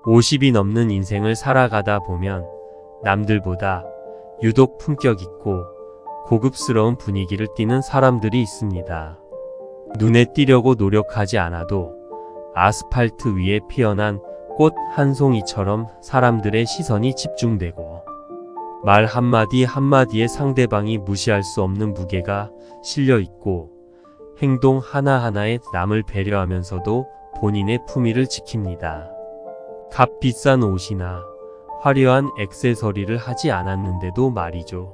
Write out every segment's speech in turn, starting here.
50이 넘는 인생을 살아가다 보면 남들보다 유독 품격 있고 고급스러운 분위기를 띠는 사람들이 있습니다. 눈에 띄려고 노력하지 않아도 아스팔트 위에 피어난 꽃 한 송이처럼 사람들의 시선이 집중되고 말 한마디 한마디에 상대방이 무시할 수 없는 무게가 실려 있고 행동 하나하나에 남을 배려하면서도 본인의 품위를 지킵니다. 값비싼 옷이나 화려한 액세서리를 하지 않았는데도 말이죠.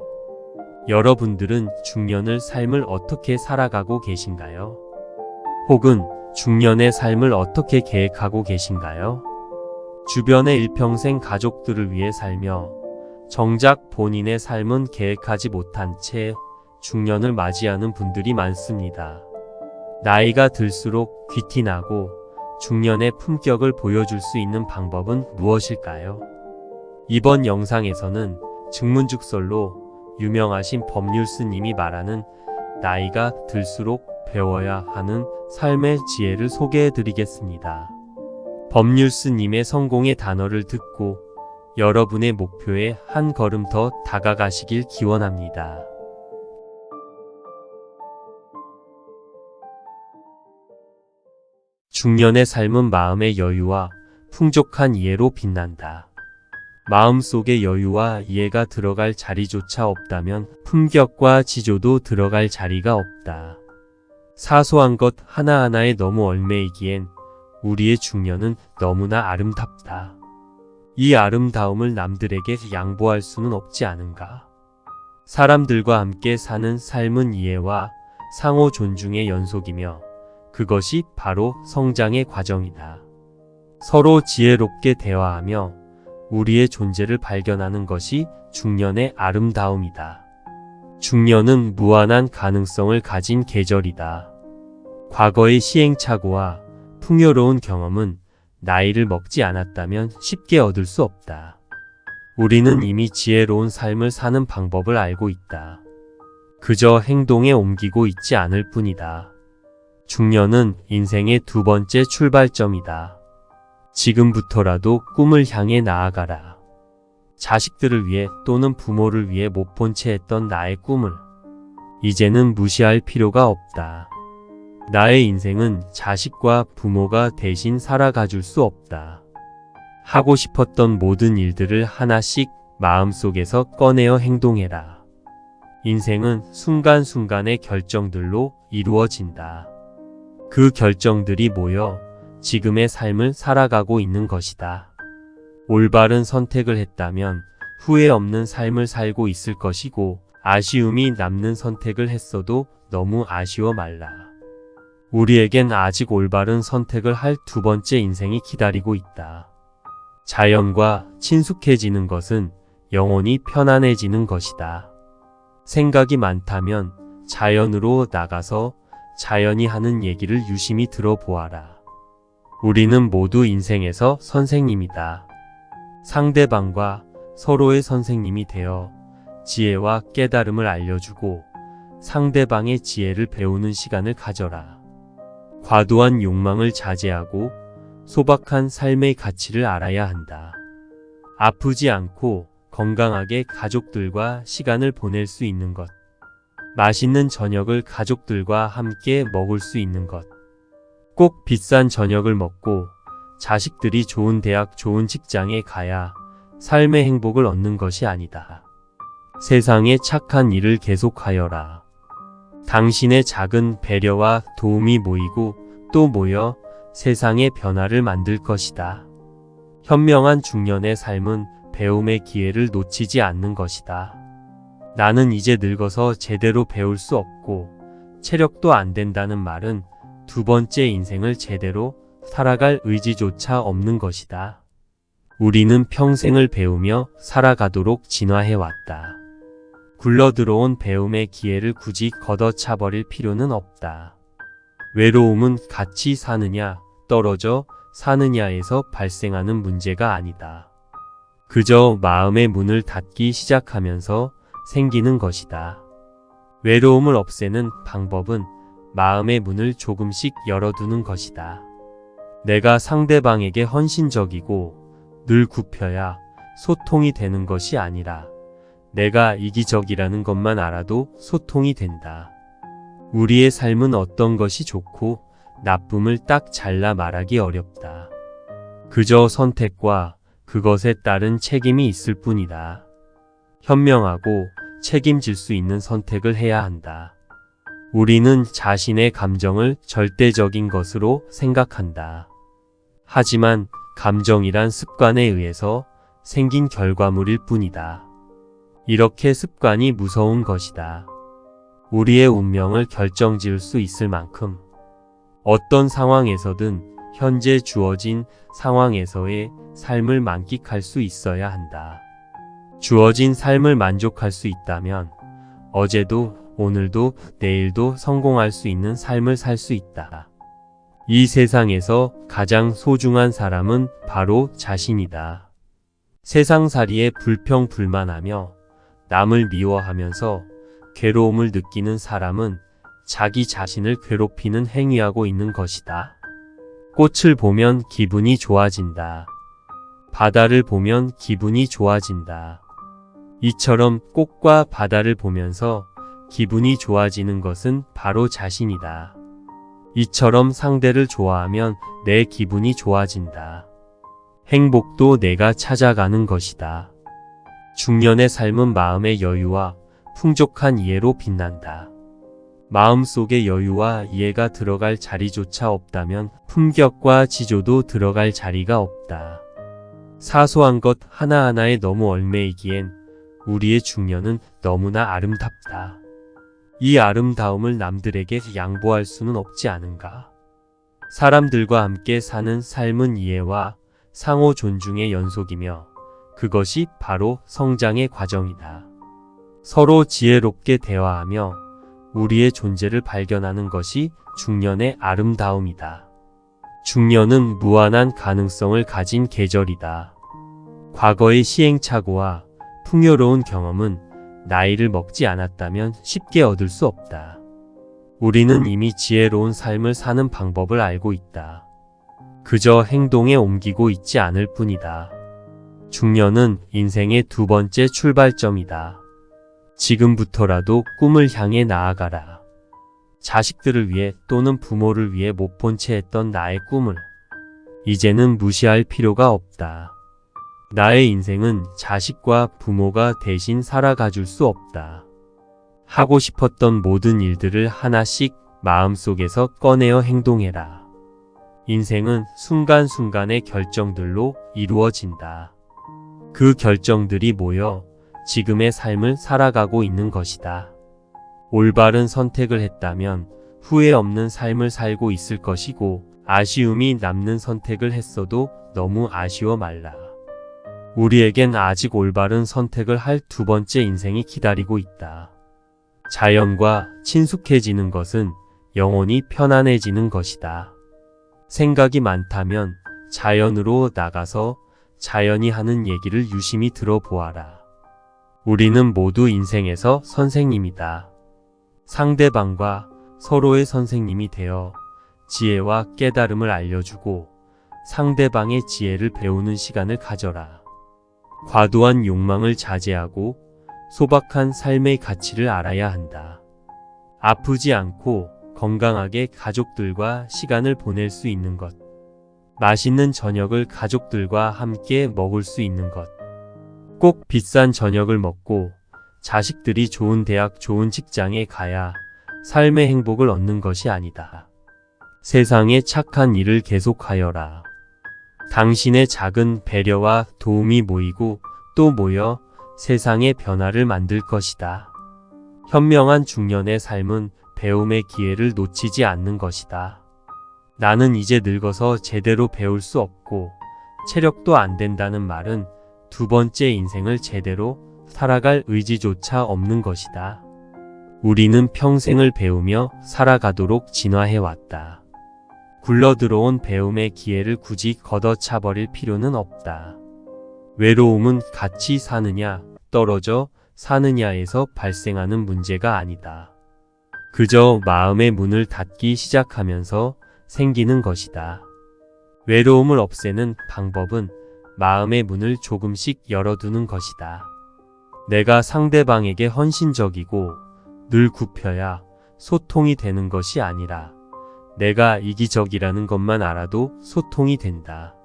여러분들은 중년의 삶을 어떻게 살아가고 계신가요? 혹은 중년의 삶을 어떻게 계획하고 계신가요? 주변의 일평생 가족들을 위해 살며 정작 본인의 삶은 계획하지 못한 채 중년을 맞이하는 분들이 많습니다. 나이가 들수록 귀티나고 중년의 품격을 보여줄 수 있는 방법은 무엇일까요? 이번 영상에서는 증문즉설로 유명하신 법률스님이 말하는 나이가 들수록 배워야 하는 삶의 지혜를 소개해 드리겠습니다. 법률스님의 성공의 단어를 듣고 여러분의 목표에 한 걸음 더 다가가시길 기원합니다. 중년의 삶은 마음의 여유와 풍족한 이해로 빛난다. 마음속에 여유와 이해가 들어갈 자리조차 없다면 품격과 지조도 들어갈 자리가 없다. 사소한 것 하나하나에 너무 얽매이기엔 우리의 중년은 너무나 아름답다. 이 아름다움을 남들에게 양보할 수는 없지 않은가? 사람들과 함께 사는 삶은 이해와 상호 존중의 연속이며 그것이 바로 성장의 과정이다. 서로 지혜롭게 대화하며 우리의 존재를 발견하는 것이 중년의 아름다움이다. 중년은 무한한 가능성을 가진 계절이다. 과거의 시행착오와 풍요로운 경험은 나이를 먹지 않았다면 쉽게 얻을 수 없다. 우리는 이미 지혜로운 삶을 사는 방법을 알고 있다. 그저 행동에 옮기고 있지 않을 뿐이다. 중년은 인생의 두 번째 출발점이다. 지금부터라도 꿈을 향해 나아가라. 자식들을 위해 또는 부모를 위해 못 본 채 했던 나의 꿈을 이제는 무시할 필요가 없다. 나의 인생은 자식과 부모가 대신 살아가줄 수 없다. 하고 싶었던 모든 일들을 하나씩 마음속에서 꺼내어 행동해라. 인생은 순간순간의 결정들로 이루어진다. 그 결정들이 모여 지금의 삶을 살아가고 있는 것이다. 올바른 선택을 했다면 후회 없는 삶을 살고 있을 것이고 아쉬움이 남는 선택을 했어도 너무 아쉬워 말라. 우리에겐 아직 올바른 선택을 할 두 번째 인생이 기다리고 있다. 자연과 친숙해지는 것은 영혼이 편안해지는 것이다. 생각이 많다면 자연으로 나가서 자연이 하는 얘기를 유심히 들어보아라. 우리는 모두 인생에서 선생님이다. 상대방과 서로의 선생님이 되어 지혜와 깨달음을 알려주고 상대방의 지혜를 배우는 시간을 가져라. 과도한 욕망을 자제하고 소박한 삶의 가치를 알아야 한다. 아프지 않고 건강하게 가족들과 시간을 보낼 수 있는 것. 맛있는 저녁을 가족들과 함께 먹을 수 있는 것. 꼭 비싼 저녁을 먹고 자식들이 좋은 대학, 좋은 직장에 가야 삶의 행복을 얻는 것이 아니다. 세상에 착한 일을 계속하여라. 당신의 작은 배려와 도움이 모이고 또 모여 세상의 변화를 만들 것이다. 현명한 중년의 삶은 배움의 기회를 놓치지 않는 것이다. 나는 이제 늙어서 제대로 배울 수 없고 체력도 안 된다는 말은 두 번째 인생을 제대로 살아갈 의지조차 없는 것이다. 우리는 평생을 배우며 살아가도록 진화해왔다. 굴러들어온 배움의 기회를 굳이 걷어차버릴 필요는 없다. 외로움은 같이 사느냐, 떨어져 사느냐에서 발생하는 문제가 아니다. 그저 마음의 문을 닫기 시작하면서 생기는 것이다. 외로움을 없애는 방법은 마음의 문을 조금씩 열어두는 것이다. 내가 상대방에게 헌신적이고 늘 굽혀야 소통이 되는 것이 아니라 내가 이기적이라는 것만 알아도 소통이 된다. 우리의 삶은 어떤 것이 좋고 나쁨을 딱 잘라 말하기 어렵다. 그저 선택과 그것에 따른 책임이 있을 뿐이다. 현명하고 책임질 수 있는 선택을 해야 한다. 우리는 자신의 감정을 절대적인 것으로 생각한다. 하지만 감정이란 습관에 의해서 생긴 결과물일 뿐이다. 이렇게 습관이 무서운 것이다. 우리의 운명을 결정지을 수 있을 만큼 어떤 상황에서든 현재 주어진 상황에서의 삶을 만끽할 수 있어야 한다. 주어진 삶을 만족할 수 있다면 어제도 오늘도 내일도 성공할 수 있는 삶을 살 수 있다. 이 세상에서 가장 소중한 사람은 바로 자신이다. 세상살이에 불평불만하며 남을 미워하면서 괴로움을 느끼는 사람은 자기 자신을 괴롭히는 행위하고 있는 것이다. 꽃을 보면 기분이 좋아진다. 바다를 보면 기분이 좋아진다. 이처럼 꽃과 바다를 보면서 기분이 좋아지는 것은 바로 자신이다. 이처럼 상대를 좋아하면 내 기분이 좋아진다. 행복도 내가 찾아가는 것이다. 중년의 삶은 마음의 여유와 풍족한 이해로 빛난다. 마음속에 여유와 이해가 들어갈 자리조차 없다면 품격과 지조도 들어갈 자리가 없다. 사소한 것 하나하나에 너무 얽매이기엔 우리의 중년은 너무나 아름답다. 이 아름다움을 남들에게 양보할 수는 없지 않은가? 사람들과 함께 사는 삶은 이해와 상호 존중의 연속이며 그것이 바로 성장의 과정이다. 서로 지혜롭게 대화하며 우리의 존재를 발견하는 것이 중년의 아름다움이다. 중년은 무한한 가능성을 가진 계절이다. 과거의 시행착오와 풍요로운 경험은 나이를 먹지 않았다면 쉽게 얻을 수 없다. 우리는 이미 지혜로운 삶을 사는 방법을 알고 있다. 그저 행동에 옮기고 있지 않을 뿐이다. 중년은 인생의 두 번째 출발점이다. 지금부터라도 꿈을 향해 나아가라. 자식들을 위해 또는 부모를 위해 못 본 채 했던 나의 꿈을 이제는 무시할 필요가 없다. 나의 인생은 자식과 부모가 대신 살아가 줄 수 없다. 하고 싶었던 모든 일들을 하나씩 마음속에서 꺼내어 행동해라. 인생은 순간순간의 결정들로 이루어진다. 그 결정들이 모여 지금의 삶을 살아가고 있는 것이다. 올바른 선택을 했다면 후회 없는 삶을 살고 있을 것이고 아쉬움이 남는 선택을 했어도 너무 아쉬워 말라. 우리에겐 아직 올바른 선택을 할 두 번째 인생이 기다리고 있다. 자연과 친숙해지는 것은 영혼이 편안해지는 것이다. 생각이 많다면 자연으로 나가서 자연이 하는 얘기를 유심히 들어보아라. 우리는 모두 인생에서 선생님이다. 상대방과 서로의 선생님이 되어 지혜와 깨달음을 알려주고 상대방의 지혜를 배우는 시간을 가져라. 과도한 욕망을 자제하고 소박한 삶의 가치를 알아야 한다. 아프지 않고 건강하게 가족들과 시간을 보낼 수 있는 것. 맛있는 저녁을 가족들과 함께 먹을 수 있는 것. 꼭 비싼 저녁을 먹고 자식들이 좋은 대학, 좋은 직장에 가야 삶의 행복을 얻는 것이 아니다. 세상에 착한 일을 계속하여라. 당신의 작은 배려와 도움이 모이고 또 모여 세상의 변화를 만들 것이다. 현명한 중년의 삶은 배움의 기회를 놓치지 않는 것이다. 나는 이제 늙어서 제대로 배울 수 없고 체력도 안 된다는 말은 두 번째 인생을 제대로 살아갈 의지조차 없는 것이다. 우리는 평생을 배우며 살아가도록 진화해왔다. 굴러들어온 배움의 기회를 굳이 걷어차버릴 필요는 없다. 외로움은 같이 사느냐, 떨어져 사느냐에서 발생하는 문제가 아니다. 그저 마음의 문을 닫기 시작하면서 생기는 것이다. 외로움을 없애는 방법은 마음의 문을 조금씩 열어두는 것이다. 내가 상대방에게 헌신적이고 늘 굽혀야 소통이 되는 것이 아니라 내가 이기적이라는 것만 알아도 소통이 된다.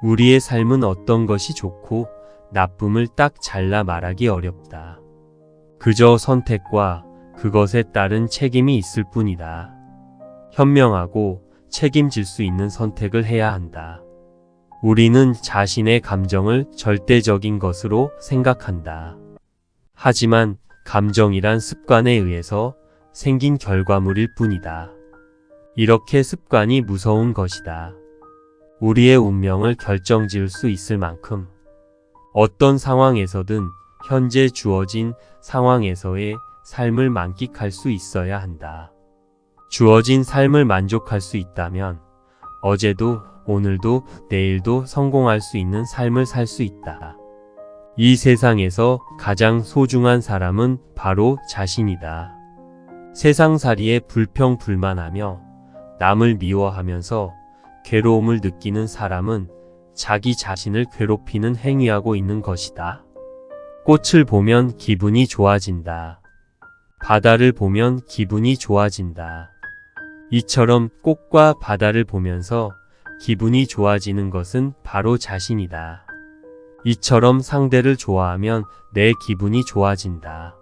우리의 삶은 어떤 것이 좋고 나쁨을 딱 잘라 말하기 어렵다. 그저 선택과 그것에 따른 책임이 있을 뿐이다. 현명하고 책임질 수 있는 선택을 해야 한다. 우리는 자신의 감정을 절대적인 것으로 생각한다. 하지만 감정이란 습관에 의해서 생긴 결과물일 뿐이다. 이렇게 습관이 무서운 것이다. 우리의 운명을 결정지을 수 있을 만큼 어떤 상황에서든 현재 주어진 상황에서의 삶을 만끽할 수 있어야 한다. 주어진 삶을 만족할 수 있다면 어제도 오늘도 내일도 성공할 수 있는 삶을 살 수 있다. 이 세상에서 가장 소중한 사람은 바로 자신이다. 세상살이에 불평불만하며 남을 미워하면서 괴로움을 느끼는 사람은 자기 자신을 괴롭히는 행위하고 있는 것이다. 꽃을 보면 기분이 좋아진다. 바다를 보면 기분이 좋아진다. 이처럼 꽃과 바다를 보면서 기분이 좋아지는 것은 바로 자신이다. 이처럼 상대를 좋아하면 내 기분이 좋아진다.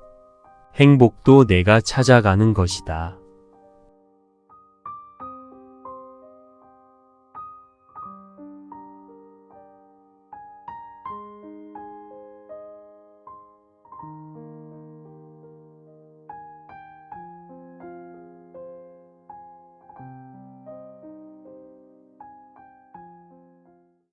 행복도 내가 찾아가는 것이다.